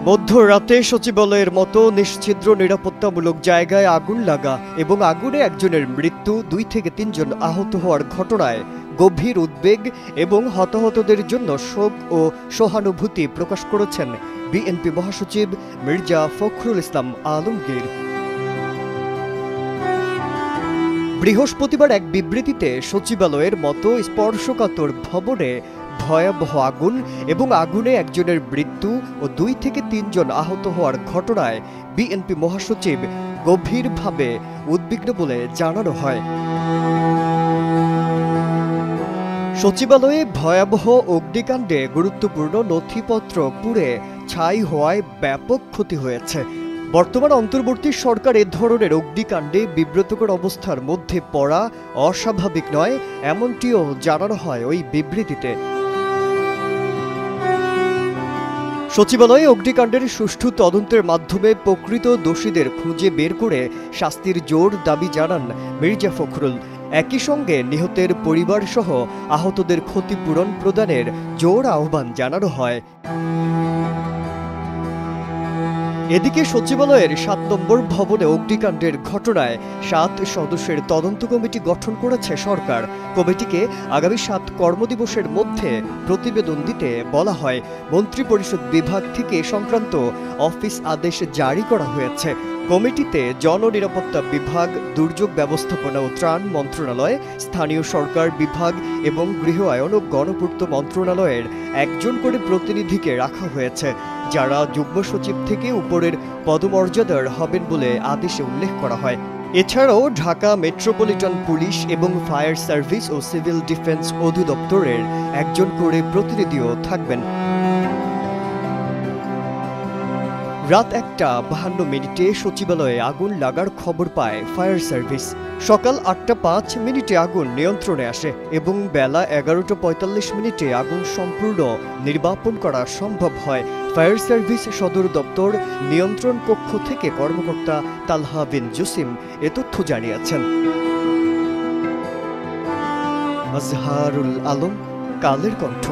মধ্যরাতে সচিবালয়ের মতো নিশ্ছিদ্র নিরাপত্তামূলক জায়গায় আগুন লাগা এবং আগুনে একজনের মৃত্যু, 2 থেকে 3 জন আহত হওয়ার ঘটনায় গভীর উদ্বেগ এবং হতাহতদের জন্য শোক ও সহানুভূতি প্রকাশ করেছেন বিএনপি মহাসচিব মির্জা ফখরুল ইসলাম আলমগীর। বৃহস্পতিবার এক বিবৃতিতে সচিবালয়ের মতো স্পর্শকাতর ভবনে ভয়াবহ আগুন এবং আগুনে একজনের মৃত্যু ও 2 থেকে 3 জন আহত হওয়ার ঘটনায় বিএনপি মহাসচিব গভীরভাবে উদ্বিগ্ন বলে জানানো হয়। সচিবালয়ে ভয়াবহ অগ্নিকাণ্ডে গুরুত্বপূর্ণ নথিপত্র পুড়ে ছাই হওয়ায় ব্যাপক ক্ষতি হয়েছে। বর্তমান অন্তর্বর্তী সরকার এ ধরনের অগ্নিকাণ্ডে বিব্রতকর অবস্থার মধ্যে পড়া অস্বাভাবিক নয়, এমনটিও জানানো হয় ওই বিবৃতিতে। সচিবালয়ে অগ্নিকাণ্ডের সুষ্ঠু তদন্তের মাধ্যমে প্রকৃত দোষীদের খুঁজে বের করে শাস্তির জোর দাবি জানান মির্জা ফখরুল। একই সঙ্গে নিহতের পরিবার সহ আহতদের ক্ষতিপূরণ প্রদানের জোর আহ্বান জানানো হয়। এদিকে সচিবালয়ের 7 নম্বর ভবনে অগ্নিকাণ্ডের ঘটনায় 7 সদস্যের তদন্ত কমিটি গঠন করেছে সরকার। কমিটিকে আগামী 7 কর্মদিবসের মধ্যে প্রতিবেদন দিতে বলা হয়। মন্ত্রিপরিষদ বিভাগ থেকে সংক্রান্ত অফিস আদেশ জারি করা হয়েছে। কমিটিতে জননিরাপত্তা বিভাগ, দুর্যোগ ব্যবস্থাপনা ও ত্রাণ মন্ত্রণালয়, স্থানীয় সরকার বিভাগ এবং গৃহায়ন ও গণপূর্ত মন্ত্রণালয়ের একজন করে প্রতিনিধিকে রাখা হয়েছে, যারা যুগ্ম সচিব থেকে উপরের পদমর্যাদার হবেন বলে আদেশে উল্লেখ করা হয়। এছাড়াও ঢাকা মেট্রোপলিটন পুলিশ এবং ফায়ার সার্ভিস ও সিভিল ডিফেন্স অধিদপ্তরের একজন করে প্রতিনিধিও থাকবেন। রাত 1:52 সচিবালয়ে আগুন লাগার খবর পায় ফায়ার সার্ভিস। সকাল 8:05 আগুন নিয়ন্ত্রণে আসে এবং বেলা 11:45 আগুন সম্পূর্ণ নির্বাপন করা সম্ভব হয়। ফায়ার সার্ভিস সদর দপ্তর নিয়ন্ত্রণ কক্ষ থেকে কর্মকর্তা তালহা বিন জসিম এ তথ্য জানিয়েছেন। আজহারুল আলম, কালের কণ্ঠ।